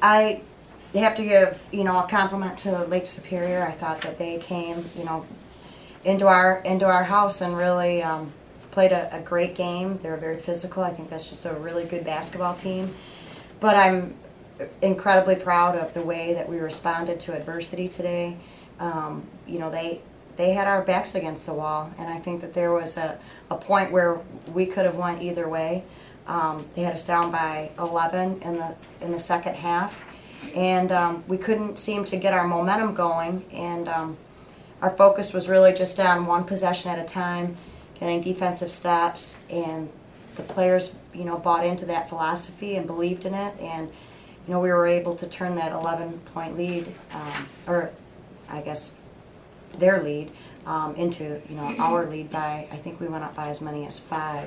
I have to give, a compliment to Lake Superior. I thought that they came, into our house and really played a great game. They were very physical. I think that's just a really good basketball team. But I'm incredibly proud of the way that we responded to adversity today. They had our backs against the wall, and I think that there was a point where we could have went either way. They had us down by 11 in the second half, and we couldn't seem to get our momentum going. And our focus was really just on one possession at a time, getting defensive stops, and the players, bought into that philosophy and believed in it, and we were able to turn that 11-point lead, or I guess their lead, into our lead by, I think we went up by as many as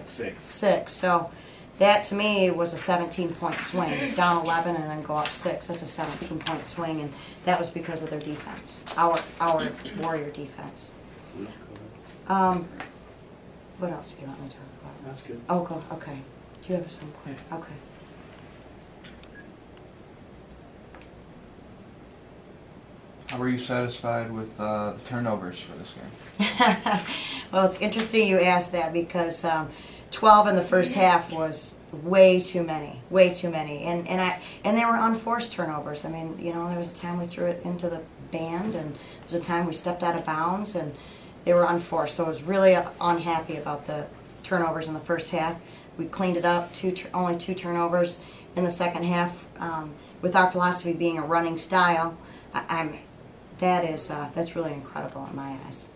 six. So that to me was a 17-point swing, down 11 and then go up 6. That's a 17-point swing, and that was because of their defense, our Warrior defense. What else do you want me to talk about? That's good. Oh, go. Okay. Do you have some? Yeah. Okay. How were you satisfied with the turnovers for this game? Well, it's interesting you asked that because 12 in the first half was way too many, and they were unforced turnovers. I mean, there was a time we threw it into the band, and there was a time we stepped out of bounds, and they were unforced. So I was really unhappy about the turnovers in the first half. We cleaned it up, only 2 turnovers in the second half. With our philosophy being a running style, that's really incredible in my eyes.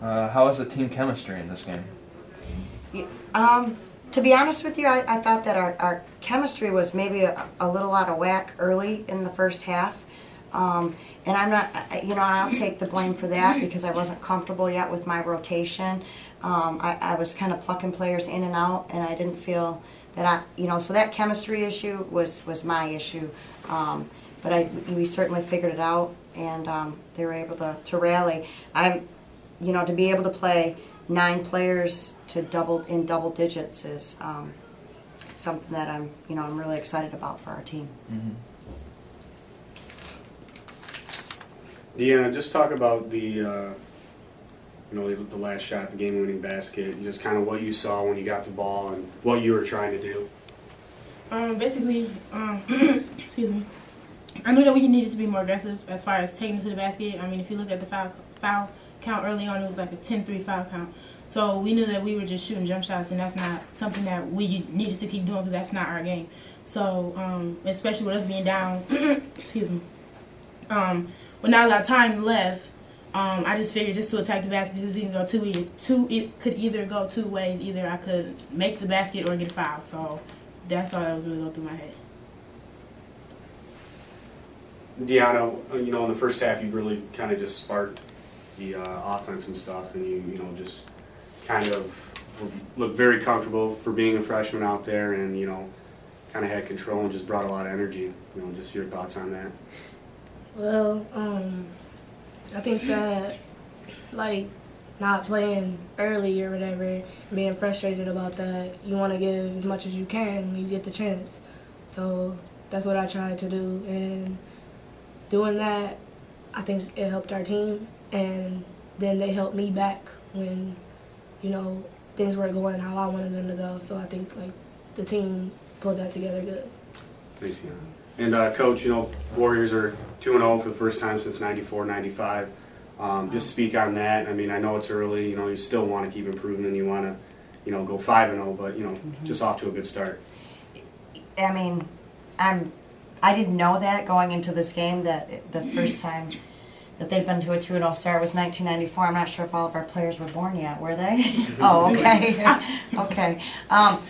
How was the team chemistry in this game? To be honest with you, I thought that our chemistry was maybe a little out of whack early in the first half. And I'm not, I'll take the blame for that because I wasn't comfortable yet with my rotation. I was kind of plucking players in and out, and I didn't feel that so that chemistry issue was my issue. But we certainly figured it out, and they were able to rally. To be able to play 9 players in double digits is something that I'm really excited about for our team. Mm-hmm. Deanna, just talk about the last shot, the game-winning basket, just kind of what you saw when you got the ball and what you were trying to do. Basically, excuse me. I knew that we needed to be more aggressive as far as taking it to the basket. I mean, if you look at the foul count early on, it was like a 10-3 foul count. So we knew that we were just shooting jump shots, and that's not something that we needed to keep doing because that's not our game. So, especially with us being down, excuse me, with not a lot of time left, I just figured just to attack the basket because it could either go 2 ways. Either I could make the basket or get a foul. So that's all that was really going through my head. Deanna, in the first half, you really kind of just sparked the offense and stuff, and you just kind of looked very comfortable for being a freshman out there, and kind of had control and just brought a lot of energy. Just your thoughts on that. Well, I think that, not playing early or whatever, being frustrated about that, you want to give as much as you can when you get the chance. So that's what I tried to do, and doing that, I think it helped our team, and then they helped me back when, things weren't going how I wanted them to go. So I think, the team pulled that together good. Thanks, Deanna. And, Coach, Warriors are 2-0 for the first time since 94-95. Just speak on that. I mean, I know it's early. You still want to keep improving and you want to, go 5-0, but, just off to a good start. I mean, I didn't know that going into this game that the first time that they'd been to a 2-0 start was 1994. I'm not sure if all of our players were born yet, were they? Oh, okay. Okay. I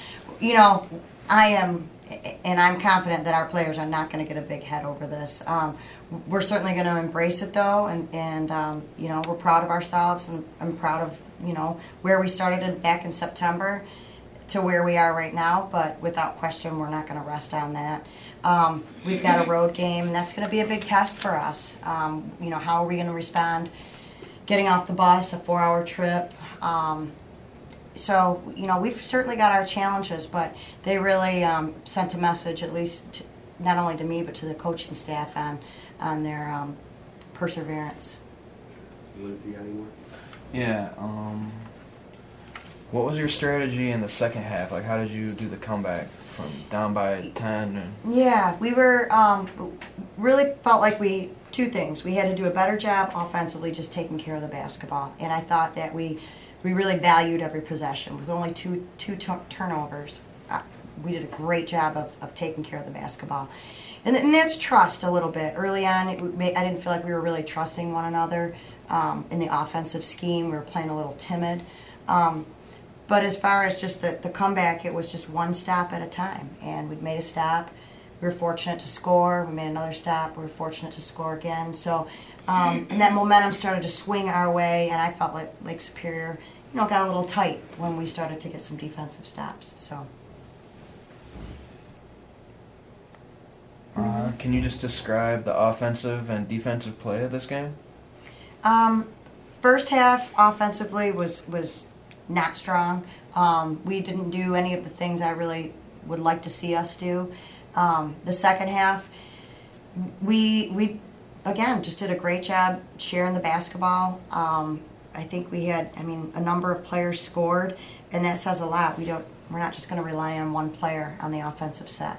am, and I'm confident that our players are not going to get a big head over this. We're certainly going to embrace it, though, and we're proud of ourselves, and I'm proud of, where we started back in September to where we are right now, but without question, we're not going to rest on that. We've got a road game, and that's going to be a big test for us. How are we going to respond getting off the bus, a 4-hour trip? so, we've certainly got our challenges, but they really sent a message, at least not only to me, but to the coaching staff on their perseverance. Luke, you got any more? Yeah. What was your strategy in the second half? Like, how did you do the comeback from down by 10? And Yeah, we were really felt like two things. We had to do a better job offensively, just taking care of the basketball, and I thought that we really valued every possession. With only two turnovers, we did a great job of taking care of the basketball. And that's trust a little bit. Early on, I didn't feel like we were really trusting one another in the offensive scheme. We were playing a little timid. But as far as just the comeback, it was just one stop at a time. And we'd made a stop. We were fortunate to score. We made another stop. We were fortunate to score again. So, and that momentum started to swing our way, and I felt like Lake Superior, got a little tight when we started to get some defensive stops. So. Can you just describe the offensive and defensive play of this game? First half offensively was not strong. We didn't do any of the things I really would like to see us do. The second half, we again just did a great job sharing the basketball. I think we had, a number of players scored, and that says a lot. We're not just going to rely on one player on the offensive set.